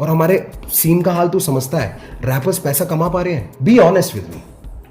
और हमारे सीन का हाल तू समझता है, रैपर्स पैसा कमा पा रहे हैं, be honest with me.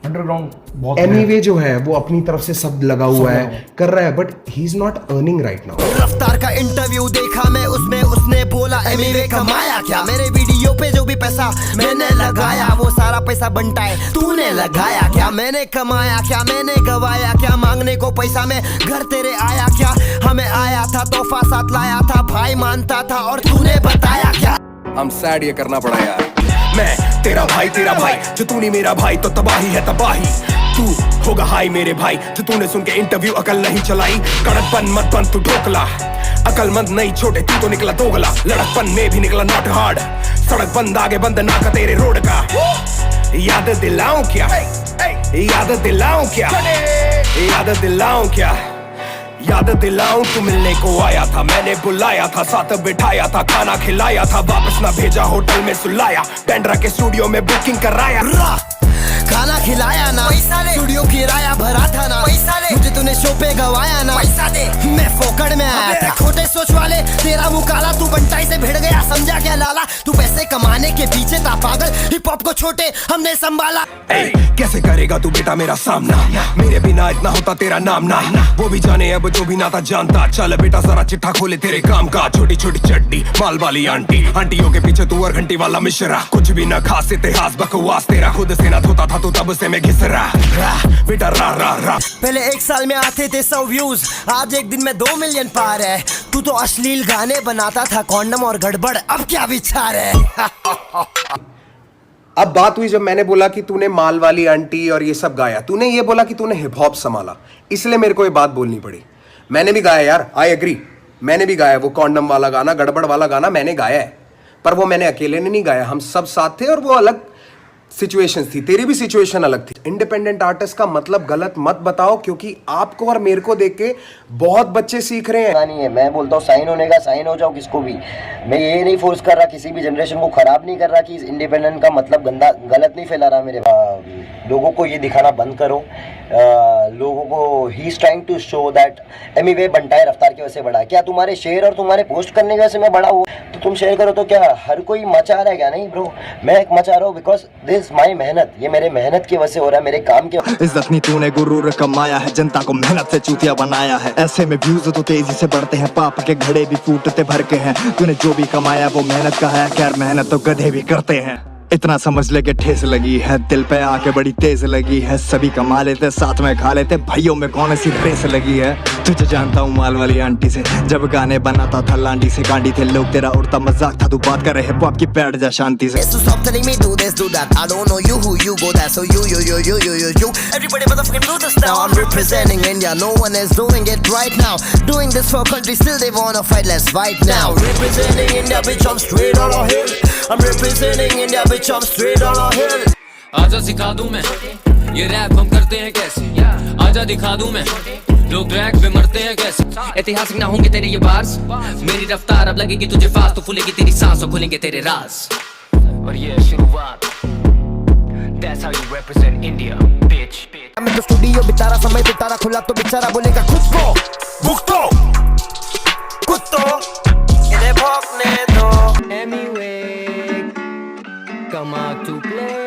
Underground बहुत एनीवे जो है वो अपनी तरफ से सब लगा हुआ है, कर रहा है, but he is not earning right now. रफ्तार का इंटरव्यू देखा मैं, उसमें उसने बोला एनीवे कमाया क्या, मेरे वीडियो पे जो भी पैसा मैंने लगाया वो सारा पैसा बनता है तूने लगाया क्या, मैंने कमाया क्या, मैंने गवाया क्या, मांगने को पैसा में घर तेरे आया क्या, हमें आया था तोहफा साथ लाया था, भाई मानता था और तूने बताया क्या। हम सैड ये करना पड़ा यार। मैं तेरा भाई जो तू नहीं मेरा भाई तो तबाही है तबाही, तू होगा हाई मेरे भाई जो तूने सुन के इंटरव्यू अकल नहीं चलाई, कड़कपन मत बन तू ढोकला, अकलमंद नहीं छोटे तू तो निकला दोगला, लड़कपन में भी निकला नॉट हार्ड, सड़क बंद आगे बंद ना का तेरे रोड का, याद दिलाऊं क्या, याद दिलाऊं क्या, याद दिलाऊं क्या, याद दिलाऊं तू मिलने को आया था, मैंने बुलाया था, साथ बिठाया था, खाना खिलाया था, वापस ना भेजा होटल में सुलाया, बैंड्रा के स्टूडियो में बुकिंग कराया, खाना खिलाया ना, स्टूडियो किराया भरा था ना, मुझे तूने शो पे गवाया ना, पैसा दे मैं फोकड़ में आया था, छोटे सोच वाले तेरा मुंह काला, तू बंटाई से भिड़ गया समझा क्या लाला, तू पैसे कमाने के पीछे था पागल, हिप हॉप को छोटे हमने संभाला। कैसे करेगा तू बेटा मेरा सामना, मेरे बिना इतना होता तेरा नाम ना, वो भी जाने अब जो भी ना था जानता, चल बेटा जरा चिट्ठा खोले तेरे काम का, छोटी छोटी चड्डी माल वाली आंटी, आंटियों के पीछे तू और घंटी वाला मिश्रा, कुछ भी ना खास इतिहास बकवास तेरा, खुद से ना धोता था तू तब से मैं घिस रहा बेटा रा। पहले 1 साल में आते थे 100 व्यूज, आज एक दिन में 2 मिलियन पार है, तू तो अश्लील गाने बनाता था कॉन्डम और गड़बड़, अब क्या विचार है। अब बात हुई जब मैंने बोला कि तूने माल वाली आंटी और ये सब गाया, तूने ये बोला कि तूने हिप हॉप संभाला, इसलिए मेरे को ये बात बोलनी पड़ी। मैंने भी गाया यार, आई एग्री, मैंने भी गाया वो कॉन्डम वाला गाना, गड़बड़ वाला गाना मैंने गाया है, पर वो मैंने अकेले ने नहीं गाया, हम सब साथ थे और वो अलग सिचुएशंस थी, तेरी भी सिचुएशन अलग थी। इंडिपेंडेंट आर्टिस्ट का मतलब गलत मत बताओ, क्योंकि आपको और मेरे को देख के बहुत बच्चे सीख रहे हैं। नहीं है, मैं बोलता हूँ साइन होने का साइन हो जाओ किसको भी, मैं ये नहीं फोर्स कर रहा, किसी भी जनरेशन को खराब नहीं कर रहा कि इंडिपेंडेंट का मतलब गलत नहीं फैला रहा मेरे, लोगों को ये दिखाना बंद करो, लोगों को ही is trying to show that anyway बंटाई रफ्तार की वजह से बड़ा, क्या तुम्हारे शेयर और तुम्हारे पोस्ट करने की वजह से मैं बड़ा हुआ, तो तुम शेयर करो तो क्या हर कोई मचा रहा है क्या, नहीं ब्रो, मैं एक मचा रहा हूँ बिकॉज दिस माई मेहनत, ये मेरे मेहनत की वजह से हो रहा है, मेरे काम के। इज्जत नहीं तूने गुरूर कमाया है, जनता को मेहनत से चूतिया बनाया है, ऐसे में व्यूज तो तेजी से बढ़ते हैं, पाप के घड़े भी फूटते भर के हैं, तूने जो भी कमाया वो मेहनत का है, खैर मेहनत तो गधे भी करते हैं, इतना समझ ले के ठेस लगी है, दिल पे आके बड़ी तेज लगी है, सभी कमा लेते साथ में खा लेते, भाइयों में कौन सी रेस लगी है, तुझे जानता हूँ माल वाली आंटी से, जब गाने बनाता था लांडी से गांडी थे लोग, तेरा उड़ता मजाक था, तू बात कर रहे हिप-हॉप की पैड जा शांति से। I'm straight on a hill. आजा सिखा दूं मैं ये रैप हम करते हैं कैसे, आजा दिखा दूं मैं लोग ट्रैक पे मरते हैं कैसे, ऐतिहासिक ना होंगे तेरे ये बार्स, मेरी रफ्तार अब लगेगी तुझे फास्ट, तो फूलेगी तेरी सांस और खुलेंगे तेरे राज, और ये शुरुआत। That's how you represent India, bitch. मैं तो स्टूडियो बितारा, समय बितारा, खुला तो बेचारा बोलेगा खुद को भुगतो कुत्तो, इन्हें भौंकने दो। Anyway, come out to play.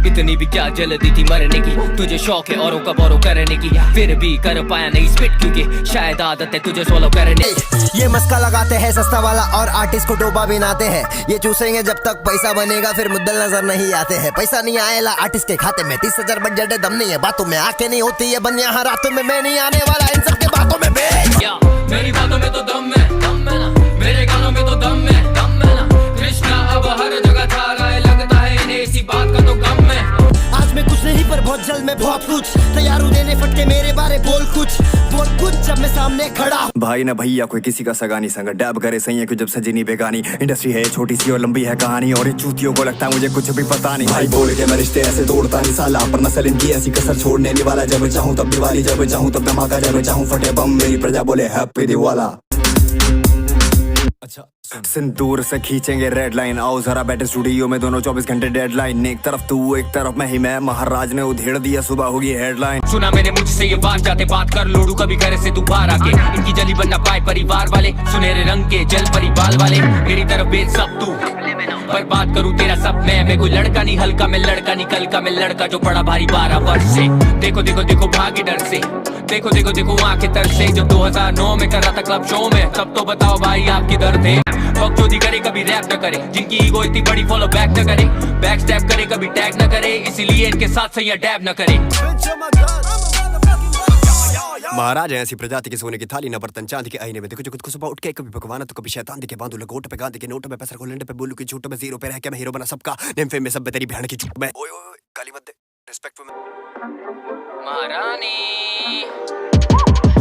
इतनी भी क्या जल्दी थी मरने की, तुझे शौक है औरों का बोरो करने की, फिर भी कर पाया नहीं स्पिट क्योंकि शायद आदत है तुझे सोलो करने। ये मस्का लगाते हैं सस्ता वाला और आर्टिस्ट को डोबा बिनाते हैं, ये चूसेंगे जब तक पैसा बनेगा, फिर मुद्दल नजर नहीं आते हैं, पैसा नहीं आएगा आर्टिस्ट के खाते में, 30,000 बजट है, दम नहीं है बातों में, आके नहीं होती है बन यहाँ रातों में, मैं नहीं आने वाला इन सब के बातों में। मेरी बातों में तो दम है ना, मेरे गानों में तो दम है ना, कृष्णा अब हर जगह छा रहा है, लगता है इन्हें इसी बात का तो गम है। आज मैं कुछ नहीं पर बहुत जल्द मैं बहुत कुछ तैयार हूँ देने फटके, मेरे बारे बोल कुछ जब मैं सामने खड़ा। भाई ना भैया कोई किसी का सगा नहीं, संग डैब करे सही है कि जब सजी नहीं बेगानी, इंडस्ट्री है छोटी सी और लंबी है कहानी, और इन चूतियों को लगता है मुझे कुछ भी पता नहीं, भाई बोल के मैं रिश्ते ऐसे तोड़ता नहीं साला, पर नस्ल इनकी ऐसी कसर छोड़ने नहीं वाला, जब चाहूँ तब दिवाली, जब चाहूँ तब धमाका, जब चाहूँ फटे बम, मेरी प्रजा बोले हैप्पी दिवाला। अच्छा सिंदूर से खींचेंगे रेड लाइन, आओ जरा बैठे स्टूडियो में दोनों 24 घंटे डेडलाइन, एक तरफ तू एक तरफ मैं ही मैं, महाराज ने उधेड़ दिया सुबह होगी हेडलाइन। सुना मैंने मुझसे ये बात, जाते बात कर लोडू कभी घर से तू बाहर आके, इनकी जली बनना पाए परिवार वाले, सुनहरे रंग के जल परी बाल वाले, मेरी तरफ बेच सब तू पर बात करूं तेरा सब मैं कोई लड़का नहीं हल्का, मैं लड़का नहीं कल का, मैं लड़का जो पड़ा भारी 12 वर्ष से। देखो देखो देखो भागे डर से, देखो देखो देखो आंखें तर से, जब 2009 में कर रहा था क्लब शो में, तब तो बताओ भाई आपकी दर्द है। बकचोदी करे कभी रैप न करे, जिनकी ईगो इतनी बड़ी फॉलो बैक न करे, बैक स्टैप करे कभी टैग न करे, इसीलिए इनके साथ सही डैब न करे। महाराज है ऐसी प्रजाति के सोने की थाली, न बर्तन चांदी के आईने में, देखो जो खुद को सुबह उठ के कभी भगवान तो कभी शैतान दिखे, बांधू लगोट पे गांधी के नोट में, पैसा को लंडे पे बोलू की झूठ में, जीरो पे रह के मैं हीरो बना सबका, नेम फेम में सब में तेरी बहन की झूठ में। ओए ओए गाली मत दे, रिस्पेक्ट महारानी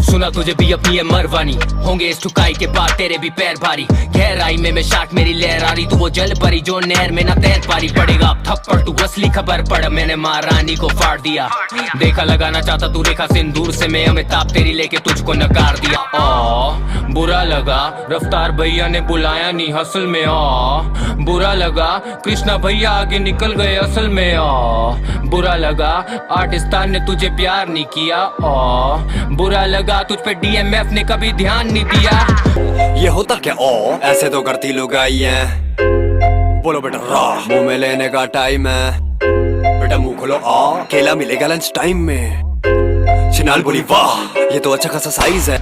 सुना तुझे भी अपनी है मरवानी, होंगे इस ठुकाई के बाद तेरे भी पैर भारी, गहराई में शार्क मेरी लहर आ रही, तू वो जल परी जो नहर में ना तैर पारी, पड़ेगा अब थप्पड़ तू असली खबर पढ़, मैंने महारानी को फाड़ दिया, देखा लगाना चाहता तू रेखा सिंदूर से, मैं अमिताभ तेरी लेके तुझको नकार दिया। ओ बुरा लगा रफ्तार भैया ने बुलाया नहीं हसल में, ओ बुरा लगा कृष्णा भैया आगे निकल गए असल में, ओ बुरा लगा आर्टिस्तान ने तुझे प्यार नहीं किया, ओ बुरा लगा तुझ पे डीएमएफ ने कभी ध्यान नहीं दिया। ये होता क्या ओ ऐसे तो करती लोग आई हैं, बोलो बेटा राह मुंह में लेने का टाइम है, बेटा मुंह खोलो आ केला मिलेगा लंच टाइम में। चिनाल बोली वाह ये तो अच्छा खासा साइज है,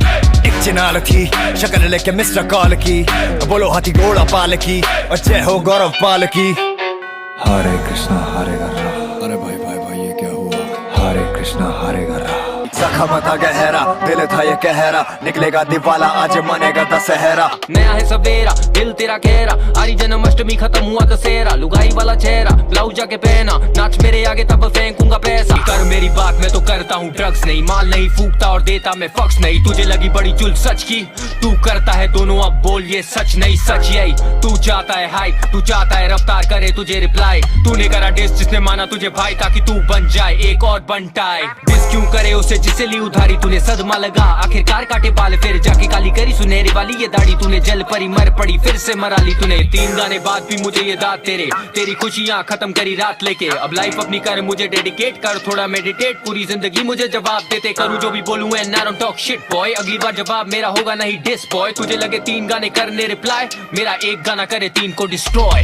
एक चिनाल थी शक्ल लेके मिस्टर कॉल की, बोलो हाथी घोड़ा पाल की, और जय हो गौरव पाल की। हरे कृष्णा हरे गरा, अरे भाई भाई भाई ये क्या हुआ, हरे कृष्णा हरे गरा, जख्म था गहरा दिल था ये कहरा, निकलेगा दिवाला आज मनेगा दशहरा। नया है सवेरा दिल तेरा गहरा, आरी जन्माष्टमी खत्म हुआ दशहरा, लुगाई वाला चेहरा ब्लाउज जाके पहना, नाच मेरे आगे तब फेंकूंगा पैसा, कर मेरी बात मैं तो करता हूँ ड्रग्स नहीं, माल नहीं फूकता और देता मैं फक्स नहीं, तुझे लगी बड़ी चुल सच की, तू करता है दोनों अब बोल ये सच नहीं सच यही, तू चाहता है हाइप तू चाहता है रफ्तार करे तुझे रिप्लाई, तूने करा डिस जिसने माना तुझे भाई ताकि तू बन जाए एक और बनटाए, डिस क्यों करे उसे जिसे ली उधारी, तूने सदमा लगा आखिरकार काटे बाल, फिर जाके काली करी सुनहरी वाली ये दाढ़ी, तूने जल परी मर पड़ी फिर से मरा ली, तूने 3 गाने बाद भी मुझे ये दाद तेरी खुशियां खत्म करी रात लेके, अब लाइफ अपनी कर मुझे डेडिकेट कर, थोड़ा मेडिटेट पूरी जिंदगी मुझे जवाब देते करूं जो भी बोलूं and I don't talk shit boy, अगली बार जवाब मेरा होगा नहीं डिस बॉय, तुझे लगे 3 गाने करने रिप्लाई, मेरा एक गाना करे 3 को डिस्ट्रॉय।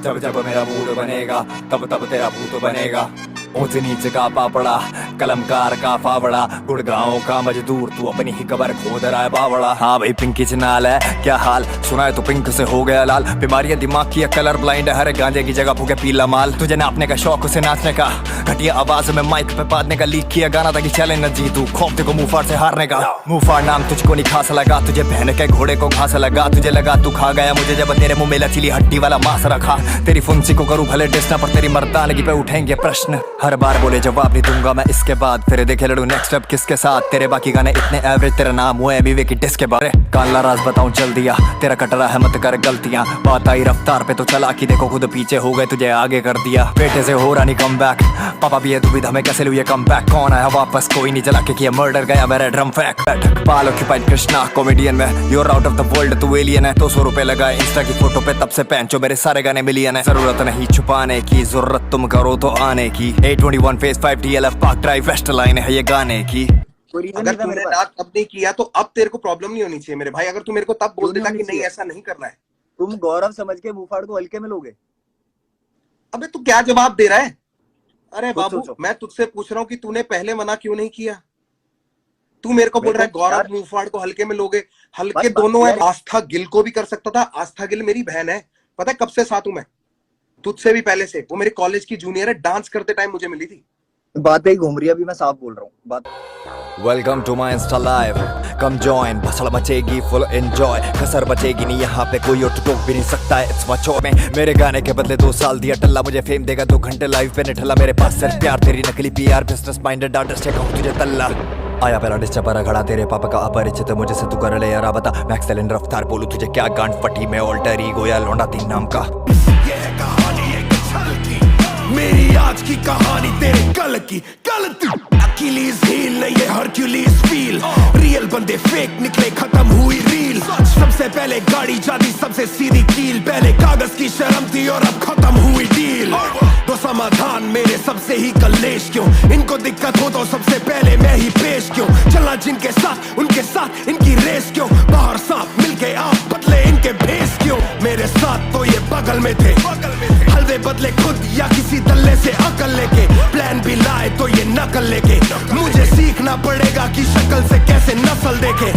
जब जब मेरा मूड बनेगा तब तब तेरा भूत बनेगा, ऊंच नीच का पापड़ा कलमकार का फावड़ा, गुड़गांव का मजदूर तू अपनी ही कबर खोद रहा है बावड़ा। हाँ भाई पिंकी चिनाल है क्या हाल, सुना है तो पिंक से हो गया लाल, बीमारियां दिमाग की कलर ब्लाइंड है, हर गांजे की जगह फूके पीला माल, तुझे नापने का शौक उसे नाचने का, घटिया आवाज में माइक पे बांधने का, लीक किया गाना ताकि चैलेंज न जीतू, खौफ देखो मुंहफाड़ से हारने का, मुंहफाड़ नाम तुझको नहीं खास लगा, तुझे पहन के घोड़े को घास लगा, तुझे लगा तू खा गया मुझे जब तेरे मुंह में लचीली हड्डी वाला मांस रखा, तेरी फुंसी को करूं भले डिस्ना पर तेरी मर्दानगी पे उठेंगे प्रश्न, हर बार बोले जवाब नहीं दूंगा मैं इसके बाद, फिर देखे लड़ू नेक्स्ट स्टेप किसके साथ, तेरे बाकी गाने इतने एवरेज, तेरा नाम हुआ एमिवे की डिस्क के बारे, काला राज बताऊं चल दिया तेरा कटरा है मत कर गलतियां, बात आई रफ्तार पे तो चला कि देखो खुद पीछे हो गए तुझे आगे कर दिया, बेटे से हो रहा नहीं कम बैक, पापा भी है दुविधा में कैसे लू ये कम बैक, कौन आया वापस कोई नहीं चला के किया मर्डर गया मेरा ड्रम फैक, पाल ऑक्यूपाइड कृष्णा कॉमेडियन में, your out of the world तू एलियन है, 200 रुपए लगाए इंस्टा की फोटो पे तब से पैंचो मेरे सारे गाने मिलियन है, जरूरत नहीं छुपाने की जरूरत तुम करो तो आने की, 821 phase 5 DLF park drive west line है ये गाने की। अगर तुमने ना तब नहीं किया तो अब तेरे को प्रॉब्लम नहीं होनी चाहिए मेरे भाई, अगर तू मेरे को तब बोल देता कि नहीं ऐसा नहीं करना है, तुम गौरव समझ के मुंहफाड़ को हल्के में लोगे। अबे तू क्या जवाब दे रहा है, अरे बाबू मैं तुझसे पूछ रहा हूँ कि तूने पहले मना क्यों नहीं किया, तू मेरे को बोल रहा है गौरव मुंहफाड़ को हल्के में लोगे, हल्के दोनों है, आस्था गिल को भी कर सकता था, आस्था गिल मेरी बहन है, पता है कब से साथ हूं मैं, तुझसे भी पहले से, वो मेरे कॉलेज की जूनियर है, डांस करते टाइम मुझे मिली थी, बात ही घूम रही है, अभी मैं साफ बोल रहा हूँ बात। Welcome to my insta live, come join, भसड़ बचेगी फुल एंजॉय, कसर बचेगी नहीं यहाँ पे कोई और टोक भी नहीं सकता है इस बच्चों में, मेरे गाने के बदले 2 साल दिया टल्ला, मुझे फेम देगा 2 घंटे लाइव पे निठल्ला, मेरे पास सिर्फ प्यार तेरी नकली PR बिजनेस माइंडेड आर्टिस्ट से कहूँ तुझे तल्ला, आया पहला डिस्चा पर खड़ा तेरे पापा का अपरिचित, मुझे से तू कर ले यार बता, मैक्स एलन रफ्तार बोलू तुझे क्या गांड फटी में ऑल्टर ईगो या लौंडा 3 नाम का, ये है कहानी एक छल की, मेरी आज की कहानी तेरे कल की, कल तू अकीलीज हील नहीं ये हरक्यूलीज फील रियल बंदे फेक निकले खत्म हुई रील सबसे पहले गाड़ी जाती सबसे सीधी कील पहले कागज की शर्म थी और अब खत्म हुई डील तो समाधान मेरे सबसे ही कलेश क्यों इनको दिक्कत हो तो सबसे पहले मैं ही पेश क्यों चलना जिनके साथ उनके साथ इनकी रेस क्यों बाहर सांप मिलके आप बदले इनके भेस क्यों मेरे साथ तो ये बगल में थे हलवे बदले खुद या किसी दल्ले से अकल लेके प्लान भी लाए तो ये नकल लेके मुझे सीखना पड़ेगा कि शक्ल से कैसे नस्ल देखे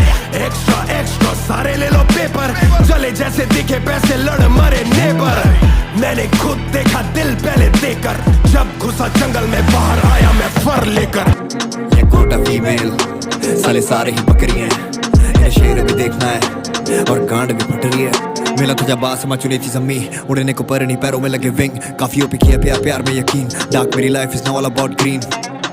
एक्स्ट्रा एक्स्ट्रा सारे ले लो पेपर चले जैसे दिखे पैसे लड़ मरे नेबर मैंने खुद देखा दिल पहले देकर जब घुसा जंगल में बाहर आया मैं फर लेकर ये कोटा फीमेल साले सारे ही बकरी हैं ये शेर भी देखना है और गांड भी फट रही है मिला तुझा बास में चुनी थी जम्मी उड़ने को पर नहीं पैरों में लगे विंग काफी ओपी किया प्यार प्यार में यकीन डार्क मेरी life is now all about green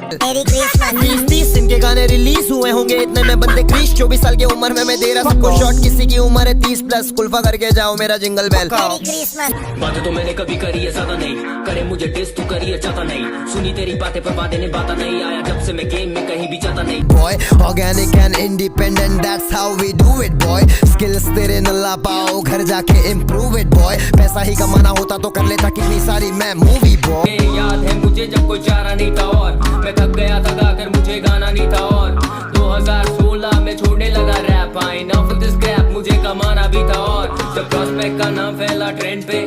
30 इनके गाने रिलीज हुए होंगे इतने में बंदे क्रीश 24 साल की उम्र में मैं दे रहा सबको शॉट किसी की उम्र है 30 प्लस कुल्फा करके जाओ मेरा जिंगल बेल बात तो मैंने कभी करी है ज्यादा नहीं करे मुझे डिस तू करी है चाहता नहीं सुनी तेरी बातें पर बातें ने बाता नहीं आया जब से मैं गेम में कहीं भी जाता नहीं boy organic and independent that's how we do it boy skills तेरे न ला पाओ घर जाके इम्प्रूव इट बॉय पैसा ही कमाना होता तो कर लेता कितनी सारी मैं मूवी बॉय याद है मुझे जब कोई चारा नहीं था और मैं थक गया था गाकर मुझे गाना नहीं था और 2016 में छोड़ने लगा rap I now for this crap मुझे कमाना भी था और जब प्रॉस्पेक्ट का नाम फैला ट्रेंड पे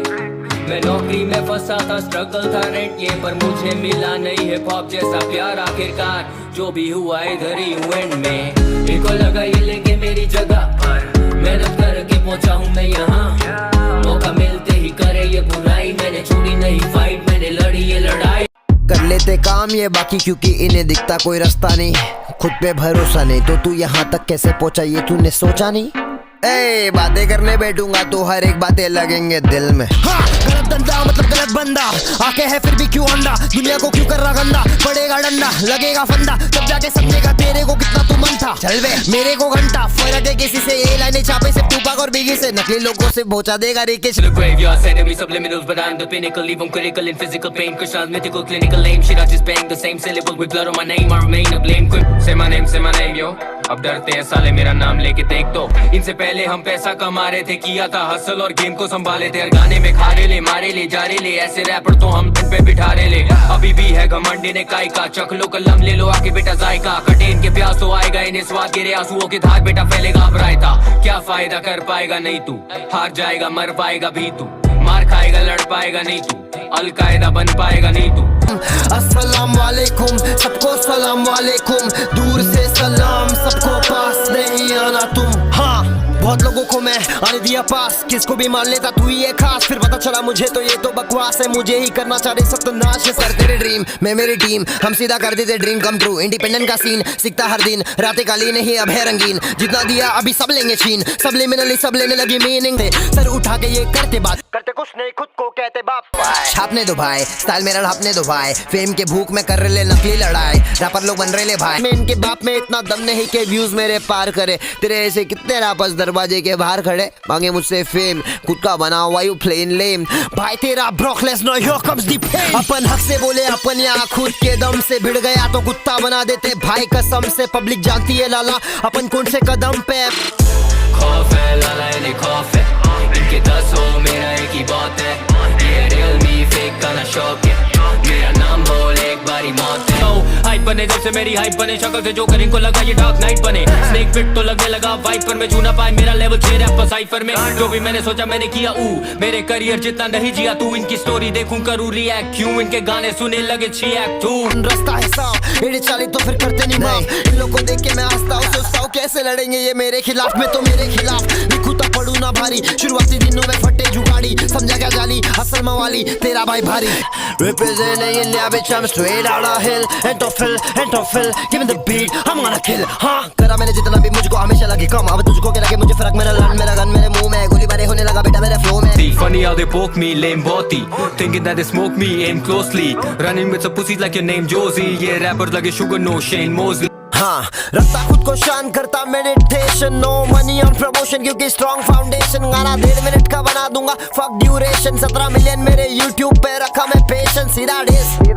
मैं नौकरी में फंसा था स्ट्रगल था रेंट ये पर मुझे मिला नहीं हिप हॉप जैसा प्यार आखिरकार जो भी हुआ इधर ही हूँ एंड में इनको लगा ये लेके मेरी जगह पर मेहनत करके पहुंचा हूँ मैं यहाँ मौका मिलते ही करे ये बुराई मैंने छोड़ी नहीं फाइट मैंने लड़ी ये लड़ाई कर लेते काम ये बाकी क्योंकि इन्हें दिखता कोई रास्ता नहीं खुद पे भरोसा नहीं तो तू यहाँ तक कैसे पहुंचा ये तूने सोचा नहीं ए बातें करने बैठूंगा तो हर एक बातें लगेंगे दिल में हाँ, गलत धंधा मतलब गलत बंदा आके है फिर भी क्यों अंडा दुनिया को क्यों कर रहा गंदा पड़ेगा डंडा लगेगा फंदा तब जाके समझेगा तेरे को कितना तू मन था चल वे मेरे को घंटा फर्क है किसी से ये लाइनें छापे से टूपाक और बिगी से नकली लोगों से पहुंचा देगा Rikesh The graveyard sending me subliminals, but I'm the pinnacle. Leave them critical in physical pain. Krishna's mythical, clinical lame. Shit, I just bang the same syllable with blood on my name. I remain a blame queen. Say my name, yo. अब डरते हैं साले मेरा नाम लेके देख तो इनसे पहले हम पैसा कमा रहे थे किया था हसल और गेम को संभाले थे गाने में खा ले मारे ले जा ले ऐसे रैपर तो हम दिन पे बिठा ले अभी भी है घमंड ने काय का चख लो कलम ले लो आके बेटा जायका कटे इनके प्यास तो आएगा इन्हें स्वाद गिरे आंसुओं की धार बेटा फैलेगा अब रायता क्या फायदा कर पाएगा नहीं तू हार जाएगा मर पाएगा भी तू मार खाएगा लड़ पाएगा नहीं तू अलकायदा बन पाएगा नहीं तू अस्सलाम वालेकुम सबको सलाम वालेकुम दूर से सलाम सबको पास नहीं आना तुम हाँ बहुत लोगों को मैं आने दिया पास किसको भी मान लेता तू ही है खास फिर पता चला मुझे तो ये तो बकवास है मुझे ही करना चाह रहे सब तो नाश है सर तेरे ड्रीम मैं मेरी टीम हम सीधा कर देते ड्रीम कम ट्रू इंडिपेंडेंट का सीन सीखता हर दिन रातें काली नहीं अब है रंगीन जितना दिया अभी सब लेंगे छीन सब लिमिनली सब लेने लगी मीनिंग थे सर उठा के ये करते बात करते कुछ नहीं खुद को कहते बाप छापने दो भाई स्टाइल मेरा ढापने दो भाई फेम के भूख में कर रहे नकली लड़ाई रैपर लोग बन रहे भाई मैं इनके बाप में इतना दम नहीं के व्यूज मेरे पार करे तेरे ऐसे कितने रैपर्स दरवाजे के बाहर खड़े मांगे मुझसे फेम खुद का बना वायु प्लेन लेम भाई तेरा ब्रोकलेस no here comes the pain अपन हक से बोले अपन यहाँ खुद के दम से भिड़ गया तो कुत्ता बना देते भाई कसम से पब्लिक जानती है लाला अपन कौन से कदम पे खौफ है लाला इन्हें खौफ है इनके 10 हो मेरा एक ही बात है ये रियल मी फेक का ना शौक है मेरा नाम बोल एक बारी मौत है हाइप बने जब से मेरी हाइप बने शक्ल से जो कर इनको लगा ये डार्क नाइट बने स्नेक पिट तो लगने लगा वाइप पर मैं छू ना पाए मेरा लेवल 6 रैप साइफर में जो भी मैंने सोचा मैंने किया मेरे करियर जितना नहीं जिया तू इनकी स्टोरी देखूं करूं रिएक्ट क्यों इनके गाने सुने लगे 6 एक्ट तू रास्ता है साफ एडी चाली तो फिर करते नहीं माफ इन लोगों को देख के मैं हंसता हूं सोचता हूं कैसे लड़ेंगे ये मेरे खिलाफ मैं तो मेरे खिलाफ लिखूता पढ़ू ना भारी शुरुआती दिनों में फटे जुगाड़ी समझा क्या जाली असल मवाली तेरा भाई भारी representing India bitch I'm straight out of hill and to fill give me the beat I'm gonna kill हाँ करा मैंने जितना भी मुझको हमेशा लगे कम अब तुझको क्या लगे मुझे फर्क मेरा लान मेरा गन मेरे मुंह में गोलीबारी होने लगा बेटा मेरे फ्लो में funny how they poke me lame body thinking that they smoke me aim closely running with some pussies like your name Josie yeah rappers like a sugar no Shane Mosley हाँ रखता खुद को शान करता meditation no money on promotion क्योंकि strong foundation गाना 1.5 minute का बना दूंगा फक ड्यूरेशन 17 मिलियन मेरे यूट्यूब पे रखा मैं पेशेंस सीधा days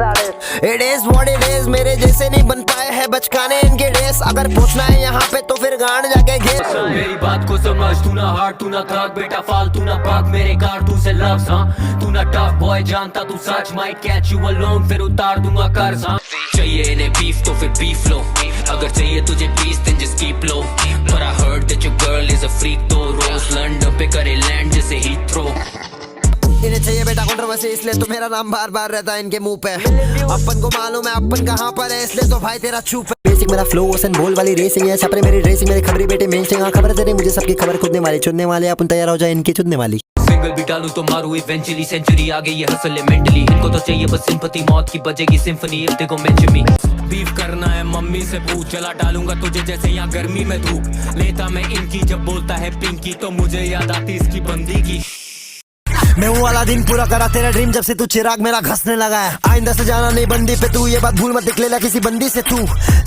it is what it is मेरे जैसे नहीं बन पाए हैं बचकाने इनके डेस अगर पूछना है यहाँ पे तो फिर गांड जाके घेर मेरी बात को समझ तू ना हार्ड तू ना थक बेटा फालतू ना भाग मेरे कारतू से लफ्ज हाँ तू ना टफ बॉय जानता तू सच माइट कैच यू अलोन फिर उतार दूंगा कर्ज हाँ चाहिए इन्हें बीफ तो फिर बीफ लो अगर चाहिए तुझे piece then just keep low but I heard that your girl is a freak तो रोज लंदन पे करे लैंड जैसे हीथ्रो इन्हें चाहिए बेटा कंट्रोवर्सी इसलिए तो मेरा नाम बार बार रहता है इनके मुंह पे अपन को मालूम है अपन कहाँ पर है इसलिए तो भाई तेरा चुप है बेसिक मेरा फ्लो ओसन बोल वाली रेसिंग है छपरे मेरी ड्रेसिंग मेरे खबरी बेटे मेन खबर तेरे मुझे सबकी खबर खुदने वाली चुनने वाले अपन तैयार हो जाए इनकी चुनने वाली सिंगल भी डालूं तो मारू इवेंचुअली सेंचुरी आ गई है हसल मेंटली इनको तो चाहिए बस सिंपैथी मौत की बजेगी symphony if they go mention me beef करना है मम्मी से पूछ चला डालूंगा तुझे जैसे यहाँ गर्मी में धूप लेता मैं इनकी जब बोलता है पिंकी तो मुझे याद आती इसकी बंदी की मैं वो वाला दिन पूरा करा तेरा ड्रीम जब से तू चिराग मेरा घसने लगा है आइंदा से जाना नहीं बंदी पे तू ये बात भूल मत निकलेला किसी बंदी से तू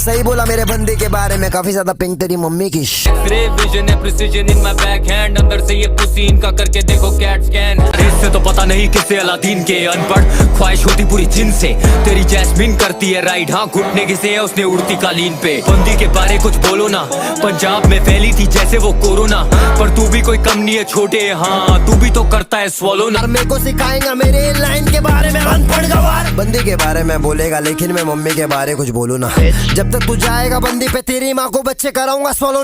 सही बोला मेरे बंदी के बारे में काफी ज्यादा पिंक तेरी मम्मी की विजन है precision in my back hand अंदर से ये पुसी इनका करके देखो कैट स्कैन इससे तो पता नहीं किसे अलादीन के अनपढ़ ख्वाहिश होती पूरी जिन से तेरी जैस्मिन करती है राइड हाँ घुटने किसे है उसने उड़ती कालीन पे बंदी के बारे कुछ बोलो ना पंजाब में फैली थी जैसे वो कोरोना पर तू भी कोई कम नहीं है छोटे हाँ तू भी तो करता है swallow ना मेरे को सिखाएगा मेरे लाइन के बारे में अनपढ़ गवार बंदी के बारे में बोलेगा लेकिन मैं मम्मी के बारे कुछ बोलू ना जब तक तू जाएगा बंदी पे तेरी माँ को बच्चे कराऊंगा swallow